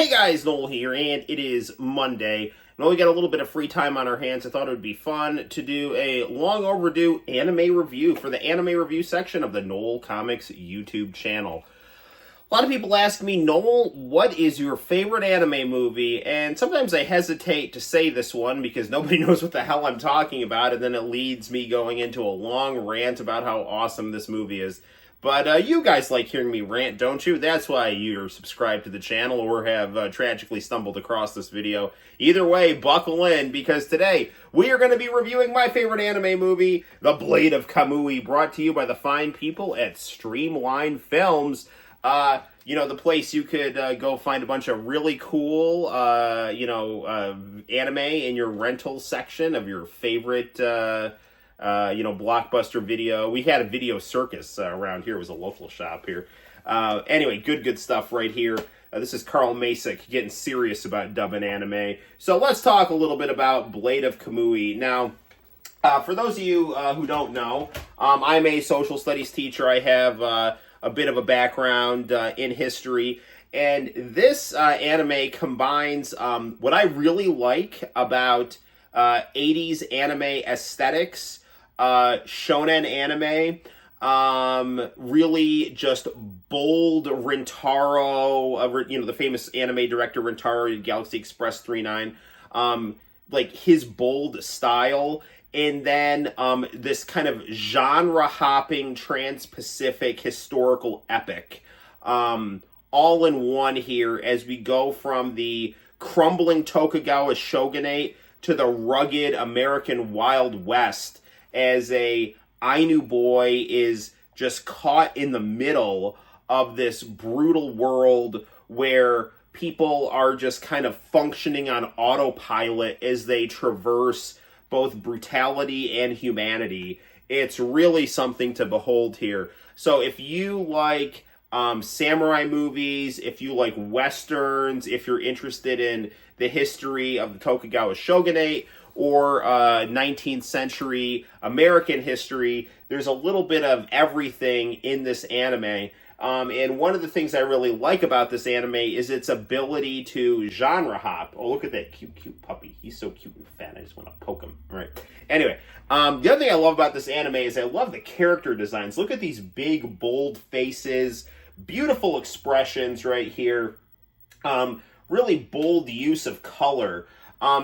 Hey guys, Noel here, and it is Monday. And we got a little bit of free time on our hands. I thought it would be fun to do a long overdue anime review for the anime review section of the Noel Comics YouTube channel. A lot of people ask me, Noel, what is your favorite anime movie? And sometimes I hesitate to say this one because nobody knows what the hell I'm talking about, and then it leads me going into a long rant about how awesome this movie is. But you guys like hearing me rant, don't you? That's why you're subscribed to the channel or have tragically stumbled across this video. Either way, buckle in, because today we are going to be reviewing my favorite anime movie, The Blade of Kamui, brought to you by the fine people at Streamline Films. The place you could go find a bunch of really cool, anime in your rental section of your favorite Blockbuster Video. We had a Video Circus around here. It was a local shop here. Anyway, good stuff right here. This is Carl Masick getting serious about dubbing anime. So let's talk a little bit about Blade of Kamui. Now, for those of you who don't know, I'm a social studies teacher. I have a bit of a background in history. And this anime combines what I really like about 80s anime aesthetics, shonen anime, really just bold Rintaro, the famous anime director Rintaro, Galaxy Express 39, like his bold style, and then this kind of genre-hopping trans-Pacific historical epic, all in one here as we go from the crumbling Tokugawa shogunate to the rugged American Wild West, as a Ainu boy is just caught in the middle of this brutal world where people are just kind of functioning on autopilot as they traverse both brutality and humanity. It's really something to behold here. So if you like samurai movies, if you like westerns, if you're interested in the history of the Tokugawa shogunate, or 19th century American history, there's a little bit of everything in this anime. And one of the things I really like about this anime is its ability to genre hop. Oh, look at that cute puppy. He's so cute and fat. I just want to poke him. All right. Anyway, the other thing I love about this anime is I love the character designs. Look at these big, bold faces, beautiful expressions right here. Really bold use of color.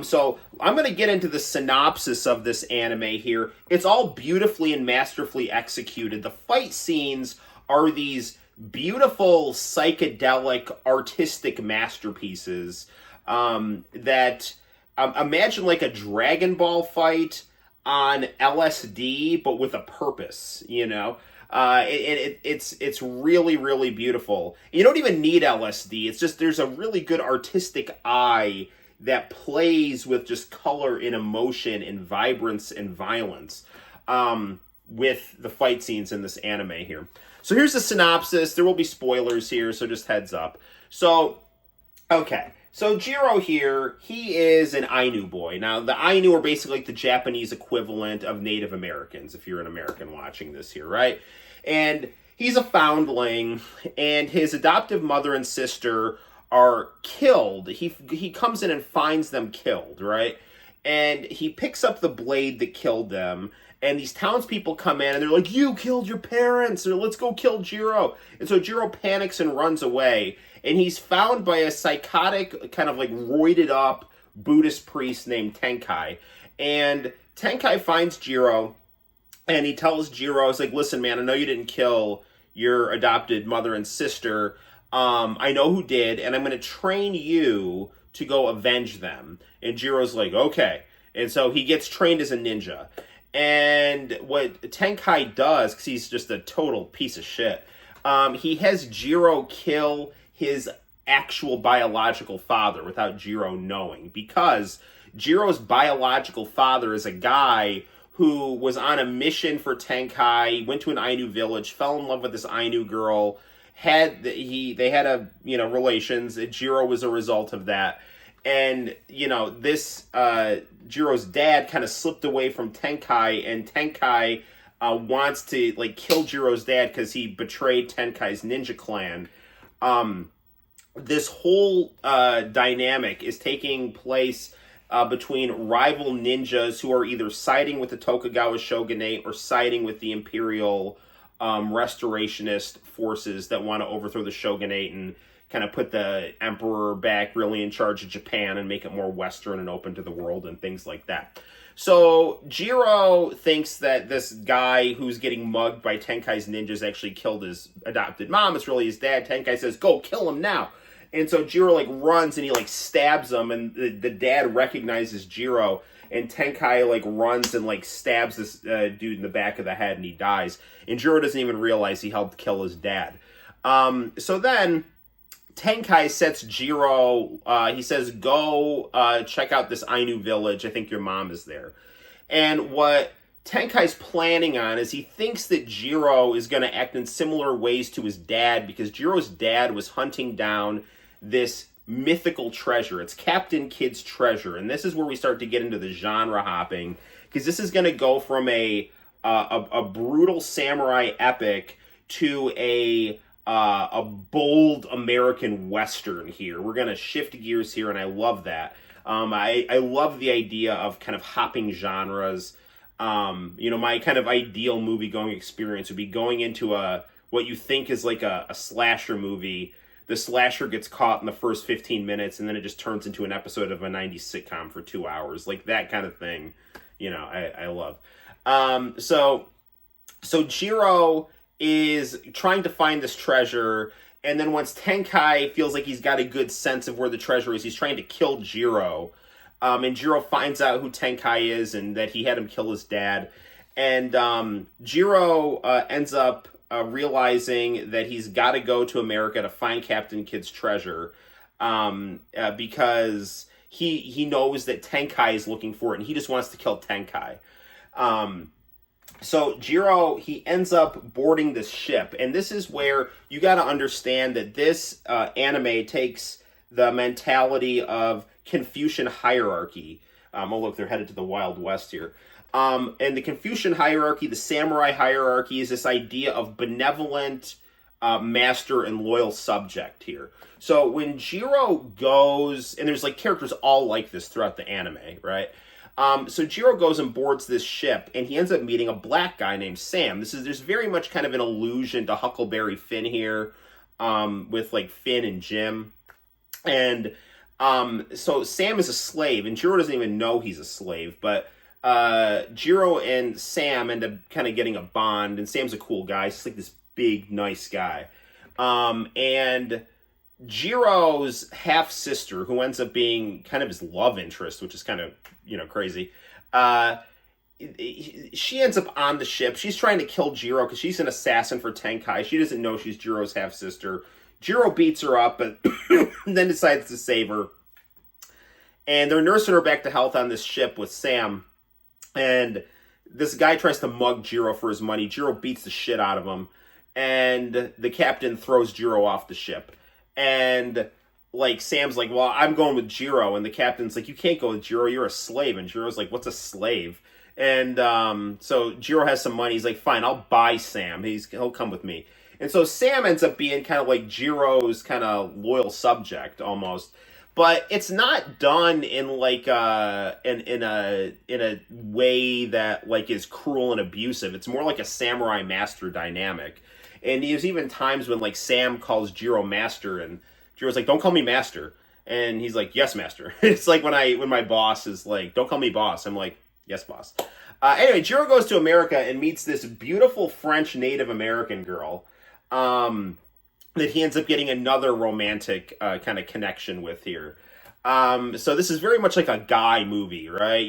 So I'm going to get into the synopsis of this anime here. It's all beautifully and masterfully executed. The fight scenes are these beautiful, psychedelic, artistic masterpieces that imagine like a Dragon Ball fight on LSD, but with a purpose, It's really, really beautiful. You don't even need LSD. It's just there's a really good artistic eye that plays with just color and emotion and vibrance and violence with the fight scenes in this anime here. So here's the synopsis. There will be spoilers here, so just heads up. So Jiro here, he is an Ainu boy. Now, the Ainu are basically like the Japanese equivalent of Native Americans, if you're an American watching this here, right? And he's a foundling, and his adoptive mother and sister are killed. He comes in and finds them killed, right? And he picks up the blade that killed them, and these townspeople come in, and they're like, you killed your parents, or let's go kill Jiro. And so Jiro panics and runs away, and he's found by a psychotic, kind of like roided up Buddhist priest named Tenkai. And Tenkai finds Jiro, and he tells Jiro, he's like, listen, man, I know you didn't kill your adopted mother and sister. I know who did, and I'm going to train you to go avenge them. And Jiro's like, okay. And so he gets trained as a ninja. And what Tenkai does, because he's just a total piece of shit, he has Jiro kill his actual biological father without Jiro knowing. Because Jiro's biological father is a guy who was on a mission for Tenkai, went to an Ainu village, fell in love with this Ainu girl, they had relations. Jiro was a result of that. And, this Jiro's dad kind of slipped away from Tenkai, and Tenkai wants to, kill Jiro's dad because he betrayed Tenkai's ninja clan. this whole dynamic is taking place between rival ninjas who are either siding with the Tokugawa shogunate or siding with the imperial restorationist forces that want to overthrow the shogunate and kind of put the emperor back really in charge of Japan and make it more Western and open to the world and things like that. So Jiro thinks that this guy who's getting mugged by Tenkai's ninjas actually killed his adopted mom. It's really his dad. Tenkai says, "Go kill him now." And so Jiro like runs and he like stabs him, and the dad recognizes Jiro, and Tenkai like runs and like stabs this dude in the back of the head, and he dies. And Jiro doesn't even realize he helped kill his dad. So then Tenkai sets Jiro, he says, "Go check out this Ainu village. I think your mom is there." And what Tenkai's planning on is he thinks that Jiro is going to act in similar ways to his dad, because Jiro's dad was hunting down this mythical treasure. It's Captain Kidd's treasure. And this is where we start to get into the genre hopping, because this is going to go from a brutal samurai epic to a bold American Western here. We're going to shift gears here, and I love that. I love the idea of kind of hopping genres. My kind of ideal movie-going experience would be going into what you think is like a slasher movie. The slasher gets caught in the first 15 minutes, and then it just turns into an episode of a 90s sitcom for 2 hours. Like that kind of thing, I love. So Jiro is trying to find this treasure, and then once Tenkai feels like he's got a good sense of where the treasure is, he's trying to kill Jiro. And Jiro finds out who Tenkai is and that he had him kill his dad. And Jiro ends up realizing that he's got to go to America to find Captain Kidd's treasure, because he knows that Tenkai is looking for it, and he just wants to kill Tenkai. So Jiro, he ends up boarding this ship, and this is where you got to understand that this anime takes the mentality of Confucian hierarchy. Oh look, they're headed to the Wild West here. And the Confucian hierarchy, the samurai hierarchy, is this idea of benevolent master and loyal subject here. So when Jiro goes, and there's like characters all like this throughout the anime, right? So Jiro goes and boards this ship, and he ends up meeting a black guy named Sam. There's very much kind of an allusion to Huckleberry Finn here, with like Finn and Jim. And so Sam is a slave, and Jiro doesn't even know he's a slave, but Jiro and Sam end up kind of getting a bond, and Sam's a cool guy. He's like this big, nice guy. And Jiro's half-sister, who ends up being kind of his love interest, which is kind of, crazy, she ends up on the ship. She's trying to kill Jiro because she's an assassin for Tenkai. She doesn't know she's Jiro's half-sister. Jiro beats her up, but then decides to save her. And they're nursing her back to health on this ship with Sam. And this guy tries to mug Jiro for his money. Jiro beats the shit out of him. And the captain throws Jiro off the ship. And like Sam's like, well, I'm going with Jiro. And the captain's like, you can't go with Jiro. You're a slave. And Jiro's like, what's a slave? And so Jiro has some money. He's like, fine, I'll buy Sam. He'll come with me. And so Sam ends up being kind of like Jiro's kind of loyal subject almost. But it's not done in like in a way that like is cruel and abusive. It's more like a samurai master dynamic. And there's even times when like Sam calls Jiro master, and Jiro's like, "Don't call me master," and he's like, "Yes, master." It's like when my boss is like, "Don't call me boss," I'm like, "Yes, boss." Anyway, Jiro goes to America and meets this beautiful French Native American girl. That he ends up getting another romantic kind of connection with here. So this is very much like a guy movie, right?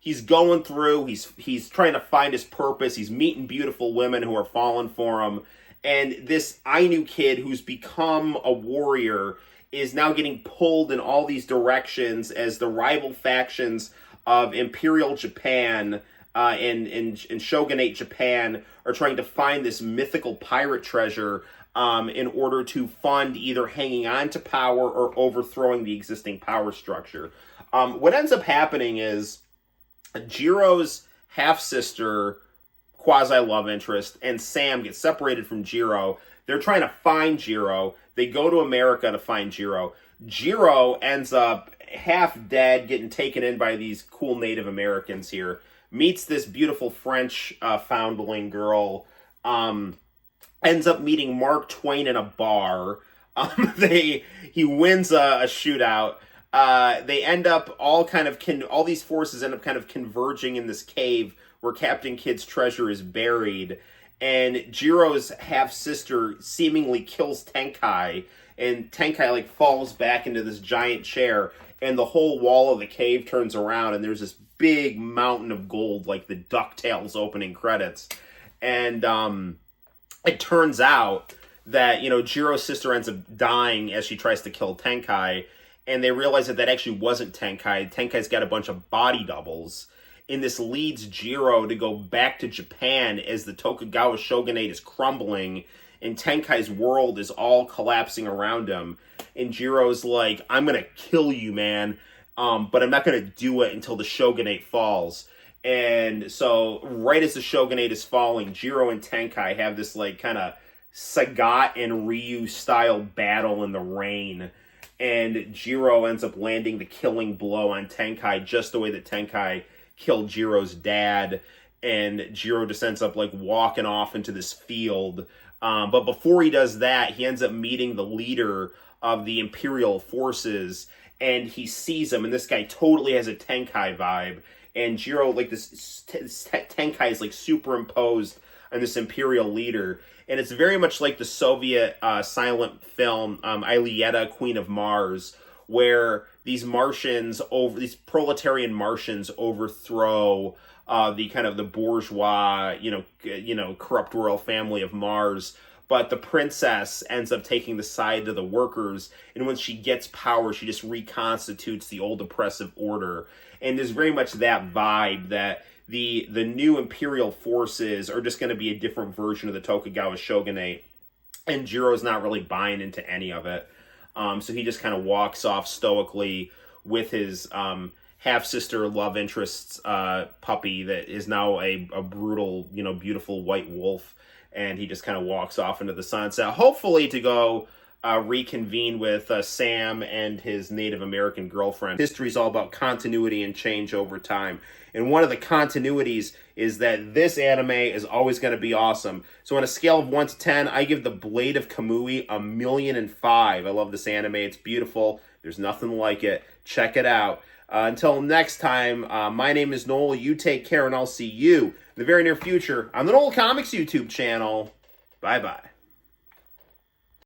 He's going through, he's trying to find his purpose, he's meeting beautiful women who are falling for him, and this Ainu kid who's become a warrior is now getting pulled in all these directions as the rival factions of Imperial Japan and Shogunate Japan are trying to find this mythical pirate treasure in order to fund either hanging on to power or overthrowing the existing power structure. What ends up happening is Jiro's half-sister, quasi-love interest, and Sam get separated from Jiro. They're trying to find Jiro. They go to America to find Jiro. Jiro ends up half dead, getting taken in by these cool Native Americans here. Meets this beautiful French foundling girl. Ends up meeting Mark Twain in a bar. He wins a shootout. They end up all these forces end up kind of converging in this cave where Captain Kidd's treasure is buried. And Jiro's half-sister seemingly kills Tenkai, and Tenkai like falls back into this giant chair, and the whole wall of the cave turns around, and there's this big mountain of gold, like the DuckTales opening credits. And it turns out that, Jiro's sister ends up dying as she tries to kill Tenkai, and they realize that actually wasn't Tenkai. Tenkai's got a bunch of body doubles, and this leads Jiro to go back to Japan as the Tokugawa shogunate is crumbling, and Tenkai's world is all collapsing around him. And Jiro's like, I'm going to kill you, man, but I'm not going to do it until the shogunate falls. And so right as the shogunate is falling, Jiro and Tenkai have this like kind of Sagat and Ryu style battle in the rain. And Jiro ends up landing the killing blow on Tenkai just the way that Tenkai killed Jiro's dad. And Jiro just ends up like walking off into this field. But before he does that, he ends up meeting the leader of the Imperial forces. And he sees him, and this guy totally has a Tenkai vibe. And Jiro, like this Tenkai is like superimposed on this Imperial leader. And it's very much like the Soviet silent film Ilyeta, Queen of Mars, where these proletarian Martians overthrow the bourgeois, corrupt royal family of Mars. But the princess ends up taking the side of the workers, and when she gets power, she just reconstitutes the old oppressive order. And there's very much that vibe that the new imperial forces are just going to be a different version of the Tokugawa shogunate, and Jiro's not really buying into any of it. So he just kind of walks off stoically with his half-sister love interest's puppy that is now a brutal, beautiful white wolf. And he just kind of walks off into the sunset, hopefully to go reconvene with Sam and his Native American girlfriend. History's all about continuity and change over time. And one of the continuities is that this anime is always going to be awesome. So on a scale of 1 to 10, I give The Blade of Kamui 1,000,005. I love this anime. It's beautiful. There's nothing like it. Check it out. Until next time, my name is Noel. You take care, and I'll see you in the very near future on the Noel Comics YouTube channel. Bye-bye.